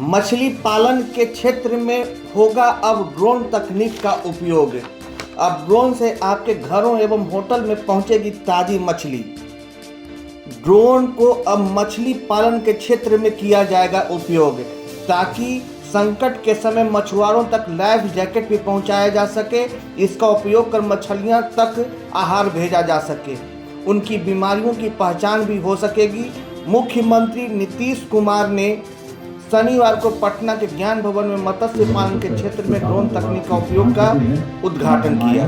मछली पालन के क्षेत्र में होगा अब ड्रोन तकनीक का उपयोग। अब ड्रोन से आपके घरों एवं होटल में पहुंचेगी ताज़ी मछली। ड्रोन को अब मछली पालन के क्षेत्र में किया जाएगा उपयोग, ताकि संकट के समय मछुआरों तक लाइफ जैकेट भी पहुंचाया जा सके। इसका उपयोग कर मछलियां तक आहार भेजा जा सके, उनकी बीमारियों की पहचान भी हो सकेगी। मुख्यमंत्री नीतीश कुमार ने शनिवार को पटना के ज्ञान भवन में मत्स्य पालन के क्षेत्र में ड्रोन तकनीक का उपयोग का उद्घाटन किया।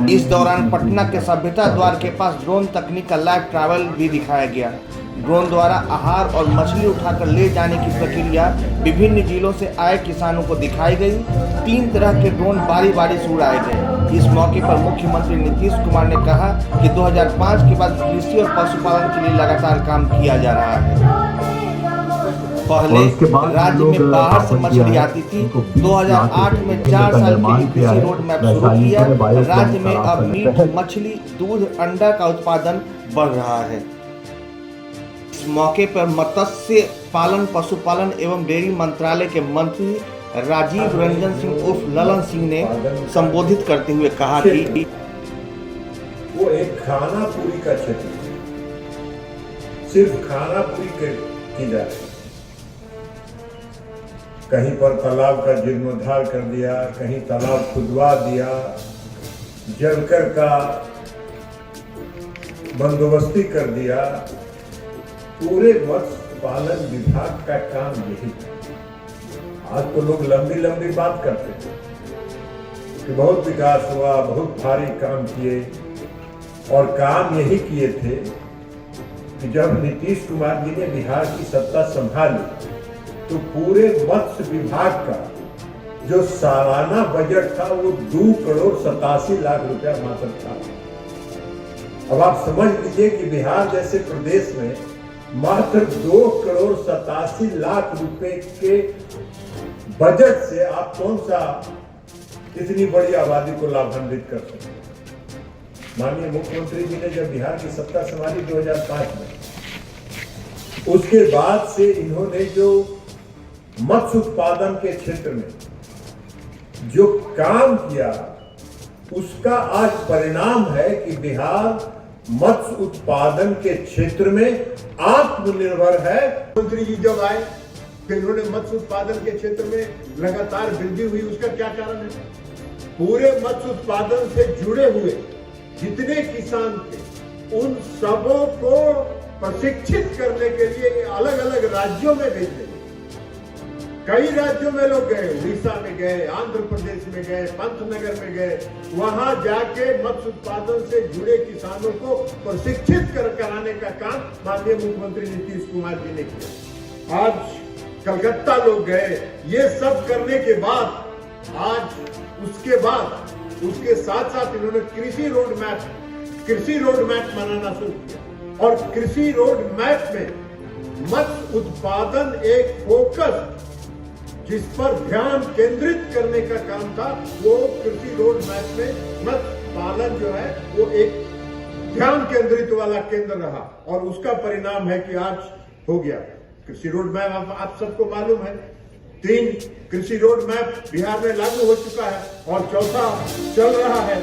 इस दौरान पटना के सभ्यता द्वार के पास ड्रोन तकनीक का लाइव ट्रैवल भी दिखाया गया। ड्रोन द्वारा आहार और मछली उठाकर ले जाने की प्रक्रिया विभिन्न जिलों से आए किसानों को दिखाई गई। 3 तरह के ड्रोन बारी बारी से उड़ाए गए। इस मौके पर मुख्यमंत्री नीतीश कुमार ने कहा कि 2005 के बाद कृषि और पशुपालन के लिए लगातार काम किया जा रहा है। पहले राज्य में बाहर से मछली आती थी। 2008 में 4 साल के लिए कृषि रोड मैप शुरू किया। राज्य में अब मीट, मछली, दूध, अंडा का उत्पादन बढ़ रहा है। इस मौके पर मत्स्य पालन, पशुपालन एवं डेयरी मंत्रालय के मंत्री राजीव रंजन सिंह उर्फ ललन सिंह ने संबोधित करते हुए कहा कि वो एक खानापुरी का क्षेत्र, सिर्फ खानापुरी की जा रही है। कहीं पर तालाब का जीर्णोद्धार कर दिया, कहीं तालाब खुदवा दिया, जलकर का बंदोबस्ती कर दिया। पूरे मत्स्य पालन विभाग का काम यही है। आज तो लोग लंबी लंबी बात करते हैं कि बहुत विकास हुआ, बहुत भारी काम किए, और काम यही किए थे कि जब नीतीश कुमार जी ने बिहार की सत्ता संभाली तो पूरे मत्स्य विभाग का जो सालाना बजट था वो 2 करोड़ 87 लाख रुपया मात्र था। अब आप समझ लीजिए कि बिहार जैसे प्रदेश में मात्र 2 करोड़ 87 लाख रुपए के बजट से आप कौन सा इतनी बड़ी आबादी को लाभान्वित कर सकते। माननीय मुख्यमंत्री जी ने जब बिहार की सत्ता संभाली 2005 में, उसके बाद से इन्होंने जो मत्स्य उत्पादन के क्षेत्र में जो काम किया, उसका आज परिणाम है कि बिहार मत्स्य उत्पादन के क्षेत्र में आत्मनिर्भर है। मंत्री जी जब आए तो इन्होंने मत्स्य उत्पादन के क्षेत्र में लगातार वृद्धि हुई। उसका क्या कारण है? पूरे मत्स्य उत्पादन से जुड़े हुए जितने किसान थे, उन सबों को प्रशिक्षित करने के लिए अलग अलग राज्यों में भेजे। कई राज्यों में लोग गए, उड़ीसा में गए, आंध्र प्रदेश में गए, पंतनगर में गए। वहां जाके मत्स्य उत्पादन से जुड़े किसानों को प्रशिक्षित कराने का काम माननीय मुख्यमंत्री नीतीश कुमार जी ने किया। आज कलकत्ता लोग गए। ये सब करने के बाद आज उसके साथ साथ इन्होंने कृषि रोड मैप बनाना शुरू किया, और कृषि रोड मैप में मत्स्य उत्पादन एक फोकस जिस पर ध्यान केंद्रित करने का काम था, वो कृषि रोड मैप में मत्स्य पालन जो है वो एक ध्यान केंद्रित वाला केंद्र रहा, और उसका परिणाम है कि आज हो गया कृषि रोड मैप। आप सबको मालूम है 3 कृषि रोड मैप बिहार में लागू हो चुका है और 4था चल रहा है।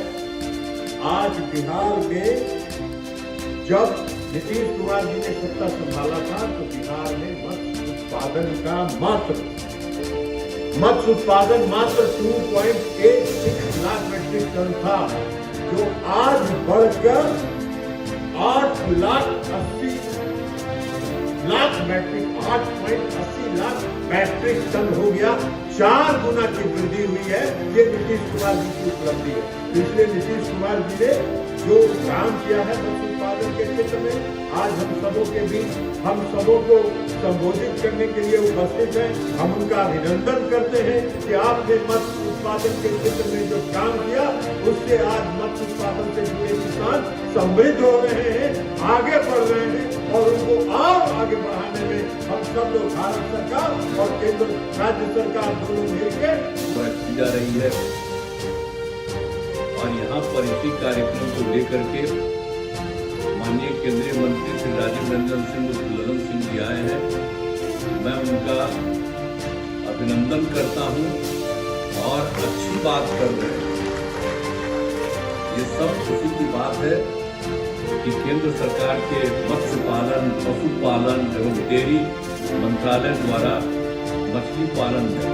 आज बिहार में जब नीतीश कुमार जी ने सत्ता संभाला था तो बिहार में मत्स्य उत्पादन 2.86 लाख मेट्रिक टन था, जो आज बढ़कर 8.80 लाख मैट्रिक टन हो गया। 4 गुना की वृद्धि हुई है। ये नीतीश कुमार जी की उपलब्धि है। इसलिए नीतीश कुमार जी ने जो काम किया है मत्स्य उत्पादन के क्षेत्र में, आज हम सबों के बीच हम सबों को संबोधित करने के लिए उपस्थित हैं। हम उनका अभिनंदन करते हैं कि आपने मत्स्य उत्पादन के क्षेत्र में जो काम किया, उससे आज मत्स्य उत्पादन से जुड़े किसान समृद्ध हो रहे हैं, आगे बढ़ रहे हैं, और उनको और आगे बढ़ाने में हम सब लोग, भारत सरकार और केंद्र राज्य सरकार दोनों मिलकर की जा रही है। और यहाँ पर इसी कार्यक्रम को लेकर के माननीय केंद्रीय मंत्री श्री राजीव रंजन सिंह ललन सिंह जी आए हैं। मैं उनका अभिनंदन करता हूं और अच्छी बात कर रहे हैं। ये सब खुशी की बात है कि केंद्र सरकार के मत्स्य पालन, पशुपालन एवं डेयरी मंत्रालय द्वारा मछली पालन में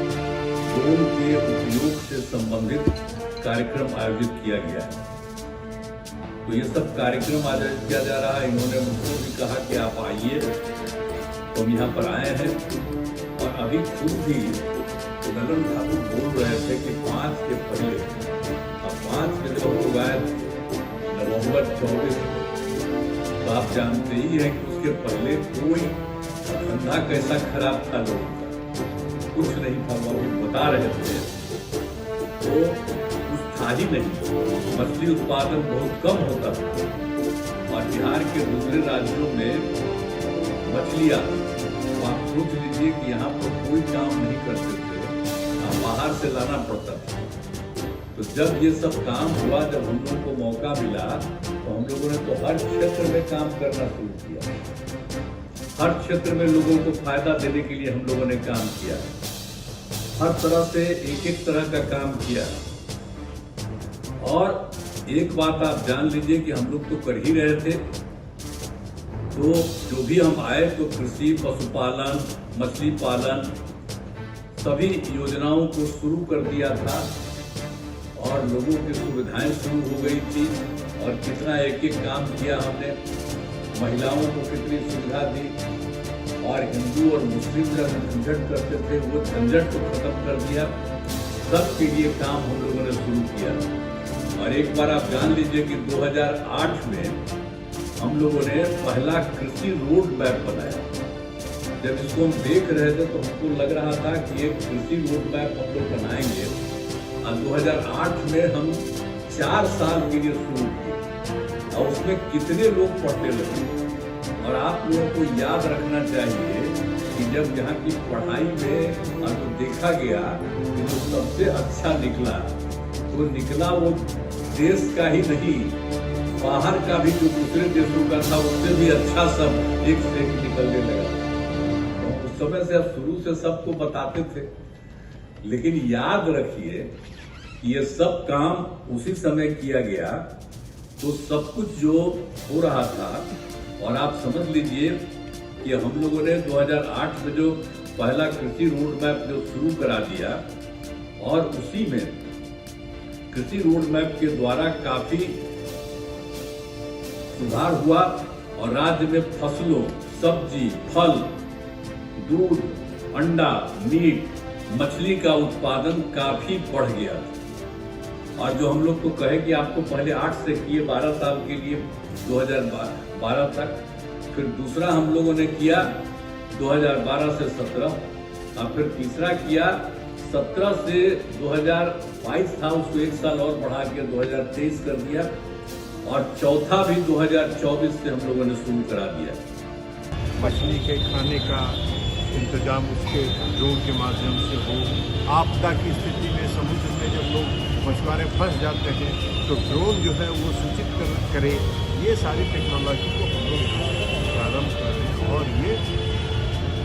ड्रोन के उपयोग से संबंधित कार्यक्रम आयोजित किया गया है। तो ये सब कार्यक्रम आयोजित किया जा रहा है। इन्होंने मुझको भी कहा कि आप आइए, तो हम यहाँ पर आए हैं। और अभी खुद भी नलन ठाकुर बोल रहे थे कि 5 के पहले, अब 5 के जब लोग आए नवंबर 24, तो आप जानते ही हैं कि उसके पहले कोई धंधा कैसा खराब था लोगों का, कुछ नहीं था। वो अभी बता रहे थे तो कुछ था ही नहीं। मछली उत्पादन बहुत कम होता था और बिहार के दूसरे राज्यों में मछलियाँ, आप सोच लीजिए कि यहाँ पर कोई काम नहीं करते थे, आप बाहर से लाना पड़ता था। तो जब ये सब काम हुआ, जब हम लोगों को मौका मिला, तो हम लोगों ने तो हर क्षेत्र में काम करना शुरू किया। हर क्षेत्र में लोगों को फायदा देने के लिए हम लोगों ने काम किया। हर तरह से एक तरह का काम किया। और एक बात आप जान लीजिए कि हम लोग तो कर ही रहे थे, तो जो भी हम आए तो कृषि, पशुपालन, मछली पालन, सभी योजनाओं को शुरू कर दिया था और लोगों की सुविधाएं शुरू हो गई थी। और कितना एक काम किया हमने, महिलाओं को कितनी सुविधा दी, और हिंदू और मुस्लिम जब झंझट करते थे वो झंझट को खत्म कर दिया। सबके लिए काम हम लोगों ने शुरू किया। और एक बार आप जान लीजिए कि 2008 में हम लोगों ने पहला कृषि रोड मैप बनाया। जब इसको हम देख रहे थे तो हमको लग रहा था कि एक कृषि रोड मैप हम लोग बनाएंगे। और 2008 में हम 4 साल के लिए शुरू किए और उसमें कितने लोग पढ़ने लगे। और आप लोगों को याद रखना चाहिए कि जब यहाँ की पढ़ाई में तो देखा गया कि जो सबसे अच्छा निकला, तो निकला वो देश का ही नहीं, बाहर का भी जो दूसरे देशों का था उससे भी अच्छा सब एक से एक निकलने लगा। तो उस समय से अब शुरू से सबको बताते थे। लेकिन याद रखिए ये सब काम उसी समय किया गया, तो सब कुछ जो हो रहा था, और आप समझ लीजिए कि हम लोगों ने 2008 में जो पहला कृषि रोड मैप जो शुरू करा दिया, और उसी में कृषि रोड मैप के द्वारा काफी सुधार हुआ और राज्य में फसलों, सब्जी, फल, दूध, अंडा, मीट, मछली का उत्पादन काफी बढ़ गया। और जो हम लोग को कहे कि आपको पहले 8 से किए 12 साल के लिए 2012 तक, फिर दूसरा हम लोगों ने किया 2012 से 17, और फिर तीसरा किया 17 से 2022 था, उसको 1 साल और बढ़ा के 2023 कर दिया, और चौथा भी 2024 से हम लोगों ने शुरू करा दिया। मछली के खाने का इंतजाम उसके ड्रोन के माध्यम से हो। आपदा की स्थिति में समुद्र में जब लोग मछुआरे फंस जाते हैं तो ड्रोन जो है वो सूचित करे। ये सारी टेक्नोलॉजी को हम लोग प्रारंभ कर रहे हैं और ये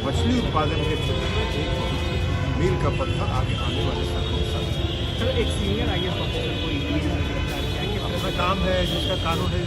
मछली उत्पादन के क्षेत्र में एक मील का पत्थर आगे आने वाले सालों में सर एक सीनियर IAS ऑफिसर को अपना काम है जिसका कानून है